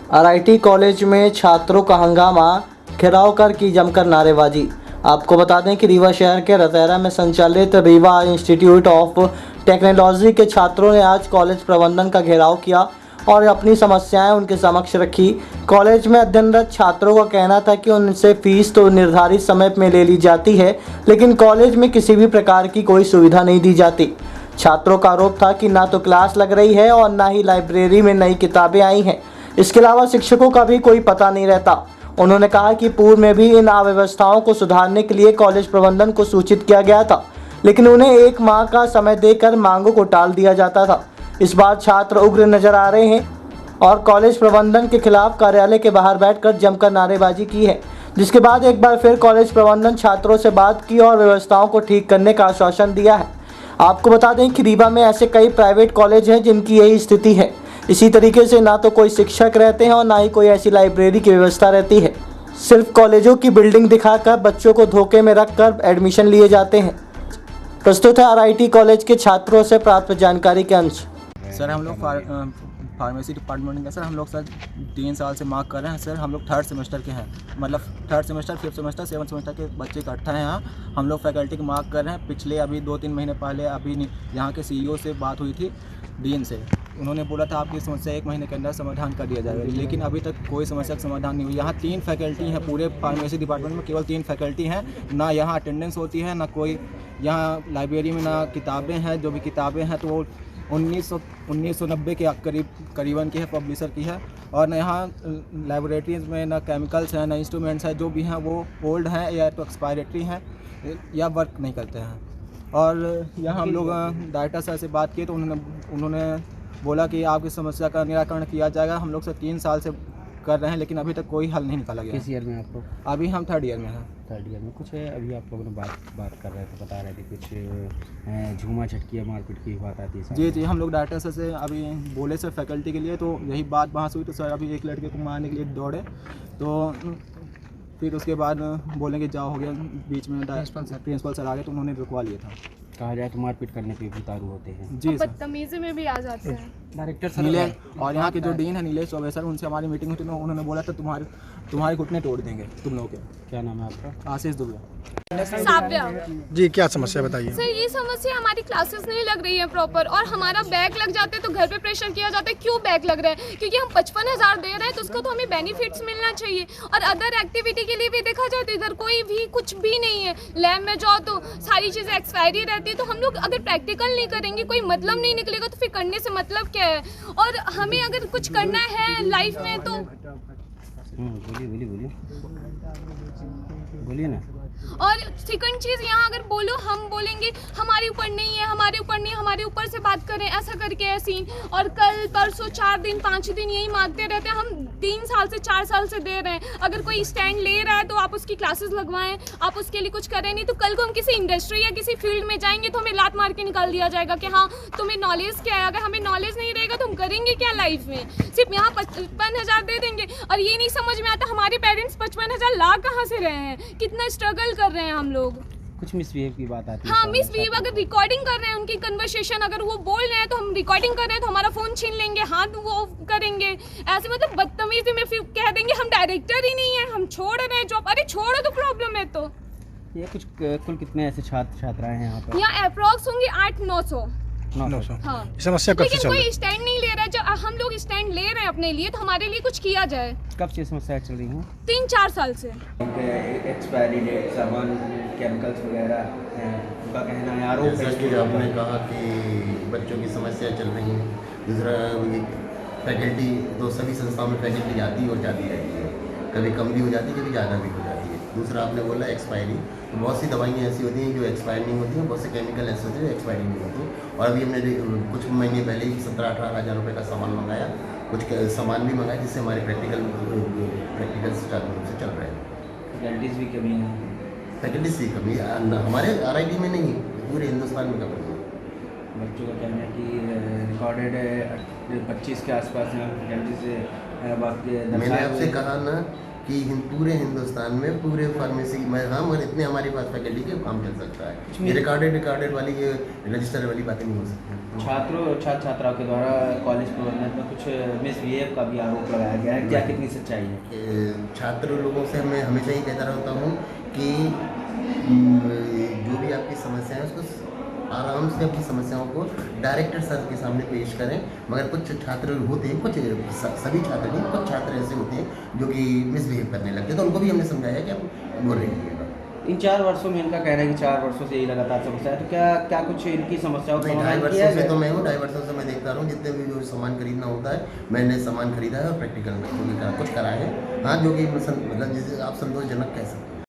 RIT college में छात्रों का हंगामा, घेराव कर की जमकर नारेबाजी। आपको बता दें कि रीवा शहर के रतैरा में संचालित रीवा इंस्टीट्यूट ऑफ टेक्नोलॉजी के छात्रों ने आज कॉलेज प्रबंधन का घेराव किया और अपनी समस्याएं उनके समक्ष रखी। कॉलेज में अध्ययनरत छात्रों का कहना था कि उनसे फीस तो निर्धारित समय में ले ली जाती है, लेकिन कॉलेज में किसी भी प्रकार की कोई सुविधा नहीं दी जाती। छात्रों का आरोप था कि ना तो क्लास लग रही है और ना ही लाइब्रेरी में नई किताबें आई हैं। इसके अलावा शिक्षकों का भी कोई पता नहीं रहता। उन्होंने कहा कि पूर्व में भी इन अव्यवस्थाओं को सुधारने के लिए कॉलेज प्रबंधन को सूचित किया गया था, लेकिन उन्हें 1 माह का समय देकर मांगों को टाल दिया जाता था। इस बार छात्र उग्र नजर आ रहे हैं और कॉलेज प्रबंधन के खिलाफ कार्यालय के बाहर बैठकर जमकर नारेबाजी की है, जिसके बाद एक बार फिर कॉलेज प्रबंधन छात्रों से बात की और व्यवस्थाओं को ठीक करने का आश्वासन दिया है। आपको बता दें कि रीवा में ऐसे कई प्राइवेट कॉलेज हैं जिनकी यही स्थिति है। इसी तरीके से ना तो कोई शिक्षक रहते हैं और ना ही कोई ऐसी लाइब्रेरी की व्यवस्था रहती है। सिर्फ कॉलेजों की बिल्डिंग दिखाकर बच्चों को धोखे में रखकर एडमिशन लिए जाते हैं। प्रस्तुत है आरआईटी कॉलेज के छात्रों से प्राप्त जानकारी के अंश। सर हम लोग फार्मेसी डिपार्टमेंट के सर हम लोग सर 3 साल से मार्क कर रहे हैं सर। हम लोग 3rd सेमेस्टर के हैं, मतलब 3rd semester, 5th semester, 7th semester के बच्चे इकट्ठा हैं यहाँ। हम लोग फैकल्टी की मार्क कर रहे हैं। पिछले अभी 2-3 महीने पहले अभी यहाँ के CEO से बात हुई थी, डीन से। उन्होंने बोला था आपकी समस्या 1 महीने के अंदर समाधान कर दिया जाएगा, लेकिन अभी तक कोई समस्या का समाधान नहीं हुई। यहाँ 3 फैकल्टी हैं, पूरे फार्मेसी डिपार्टमेंट में केवल 3 फैकल्टी हैं। ना यहाँ अटेंडेंस होती है, ना कोई यहाँ लाइब्रेरी में ना किताबें हैं। जो भी किताबें हैं तो वो 1990 के करीबन की है, पब्लिशर की है। और न यहाँ लेबोरेटरीज में ना केमिकल्स हैं, ना इंस्ट्रूमेंट्स हैं। जो भी हैं वो ओल्ड हैं या तो एक्सपायरेटरी हैं या वर्क नहीं करते हैं। और यहाँ हम लोग डायरेक्टर सर से बात किए तो उन्होंने बोला कि आपकी समस्या का निराकरण किया जाएगा। हम लोग से 3 साल से कर रहे हैं, लेकिन अभी तक कोई हल नहीं निकाला गया। किस ईयर में आप लोग? अभी हम 3rd ईयर में हैं। 3rd ईयर में कुछ है। अभी आप लोगों ने बात कर रहे थे, बता रहे थे कुछ झूमा झटकी मारपीट की बात आती है। जी, हम लोग डायरेक्टर सर से अभी बोले सर फैकल्टी के लिए, तो यही बात बहस हुई। तो सर अभी एक लड़के को मारने के लिए दौड़े, तो फिर उसके बाद बोलेंगे जाओ, हो गया। बीच में प्रिंसिपल सर आ गए तो उन्होंने रुकवा लिया था। कहा जाए तो मारपीट करने पे भी उतारू होते हैं। जी, बदतमीजी में भी आ जाते हैं। डायरेक्टर सर नीले और यहाँ के जो डीन है नीलेश चौबे सर, उनसे हमारी मीटिंग हुई थी। उन्होंने बोला था तुम्हारे घुटने तोड़ देंगे तुम लोगों के। क्या नाम है आपका? आशीष दुबे। साव्या जी, क्या समस्या बताइए। सर, ये समस्या हमारी क्लासेस नहीं लग रही है प्रॉपर, और हमारा बैग लग जाते हैं तो घर पे प्रेशर किया जाता है क्यों बैग लग रहा है, क्योंकि हम 55,000 दे रहे हैं तो उसका तो हमें बेनिफिट्स मिलना चाहिए। और अदर एक्टिविटी के लिए भी देखा जाए तो इधर कोई भी कुछ भी नहीं है। लैब में जाओ तो सारी चीज़ें एक्सपायरी रहती है। तो हम लोग अगर प्रैक्टिकल नहीं करेंगे, कोई मतलब नहीं निकलेगा, तो फिर करने से मतलब क्या है। और हमें अगर कुछ करना है लाइफ में तो बोलिए ना। और सेकंड चीज़, यहाँ अगर बोलो हम बोलेंगे हमारे ऊपर नहीं है, हमारे ऊपर नहीं है, हमारे ऊपर से बात करें, ऐसा करके है सीन। और कल परसों 4 दिन 5 दिन यही मांगते रहते हैं। हम 3 साल से 4 साल से दे रहे हैं। अगर कोई स्टैंड ले रहा है तो आप उसकी क्लासेस लगवाएं, आप उसके लिए कुछ करें। नहीं तो कल को हम किसी इंडस्ट्री या किसी फील्ड में जाएंगे तो हमें लात मार के निकाल दिया जाएगा कि हाँ तुम्हें नॉलेज क्या है। अगर हमें नॉलेज नहीं रहेगा तो हम करेंगे क्या लाइफ में। सिर्फ यहाँ 55,000 दे देंगे। और ये नहीं समझ में आता हमारे पेरेंट्स 55,000 ला कहाँ से रहे हैं, कितना स्ट्रगल कर रहे हैं हम लोग। कुछ मिसबिहेव की बात आती है। हाँ, मिसबिहेव। अगर रिकॉर्डिंग कर रहे हैं उनकी कन्वर्सेशन, अगर वो बोल रहे हैं तो हम रिकॉर्डिंग कर रहे हैं तो हमारा फोन छीन लेंगे, हाथ वो करेंगे। ऐसे मतलब बदतमीजी में फिर कह देंगे हम डायरेक्टर ही नहीं है, हम छोड़ रहे हैं जॉब। अरे छोड़ो तो प्रॉब्लम है। तो ये कुल कितने ऐसे छात्र छात्राएं हैं यहाँ पर? यहाँ अप्रॉक्स होंगे 800-900। 900। हाँ, समस्या कब से लेकिन चल रही कोई स्टैंड नहीं ले रहा है। जब हम लोग स्टैंड ले रहे हैं अपने लिए तो हमारे लिए कुछ किया जाए। कब से समस्याएं चल रही हैं? 3-4 साल से। एक्सपायरी डेट सामान, केमिकल्स वगैरह हैं, उनका कहना है। आरोप जैसा कि आपने कहा कि बच्चों की समस्या चल रही है। दूसरा फैकल्टी तो सभी संस्थाओं में फैकल्टी आती और जाती रहती है, कभी कम भी हो जाती है, कभी ज़्यादा भी हो जाती है। दूसरा आपने बोला एक्सपायरी, तो बहुत सी दवाइयाँ ऐसी होती हैं जो एक्सपायर नहीं होती हैं, बहुत से केमिकल ऐसे होते हैं जो एक्सपायरी नहीं होती। और अभी हमने कुछ महीने पहले ही 17-18 हज़ार रुपये का सामान मंगाया, कुछ सामान भी मंगाया जिससे हमारे प्रैक्टिकल सुचारू रूप से चल रहे हैं। फैकल्टीज़ भी कमी है। फैकल्टीज की कमी हमारे आरआईटी में नहीं, पूरे हिंदुस्तान में कमी है। बच्चों का कहना है कि रिकॉर्डेड 25 के आसपास हैं फैकल्टी से बाकी मैंने आपसे कहा ना कि पूरे हिंदुस्तान में पूरे फार्मेसी में हाँ मगर इतने हमारे पास फैकल्टी के काम चल सकता है। ये रिकॉर्डेड वाली ये रजिस्टर वाली बातें नहीं हो सकती। छात्र छात्राओं के द्वारा कॉलेज प्रबंधन में कुछ मिसबिहेव का भी आरोप लगाया गया है, क्या कितनी सच्चाई है? छात्र लोगों से मैं हमेशा ही कहता रहता हूँ कि जो भी आपकी समस्या है उसको आराम से अपनी समस्याओं को डायरेक्टर सर के सामने पेश करें। मगर कुछ छात्र होते हैं, कुछ सभी छात्र नहीं, कुछ छात्र ऐसे होते हैं जो कि मिसबिहेव करने लगते हैं, तो उनको भी हमने समझाया कि आप बोल रही इन 4 वर्षों में इनका कहना है कि 4 वर्षों से यही लगातार समस्या है, तो क्या कुछ इनकी समस्याओं का ढाई समाधान वर्षों किया से है? तो मैं हूँ, 2.5 वर्षों से मैं देखता रहा हूँ जितने भी जो सामान खरीदना होता है मैंने सामान खरीदा है और प्रैक्टिकल में कुछ करा है। हाँ जो कि मतलब जिसे आप संतोषजनक कह सकते हैं।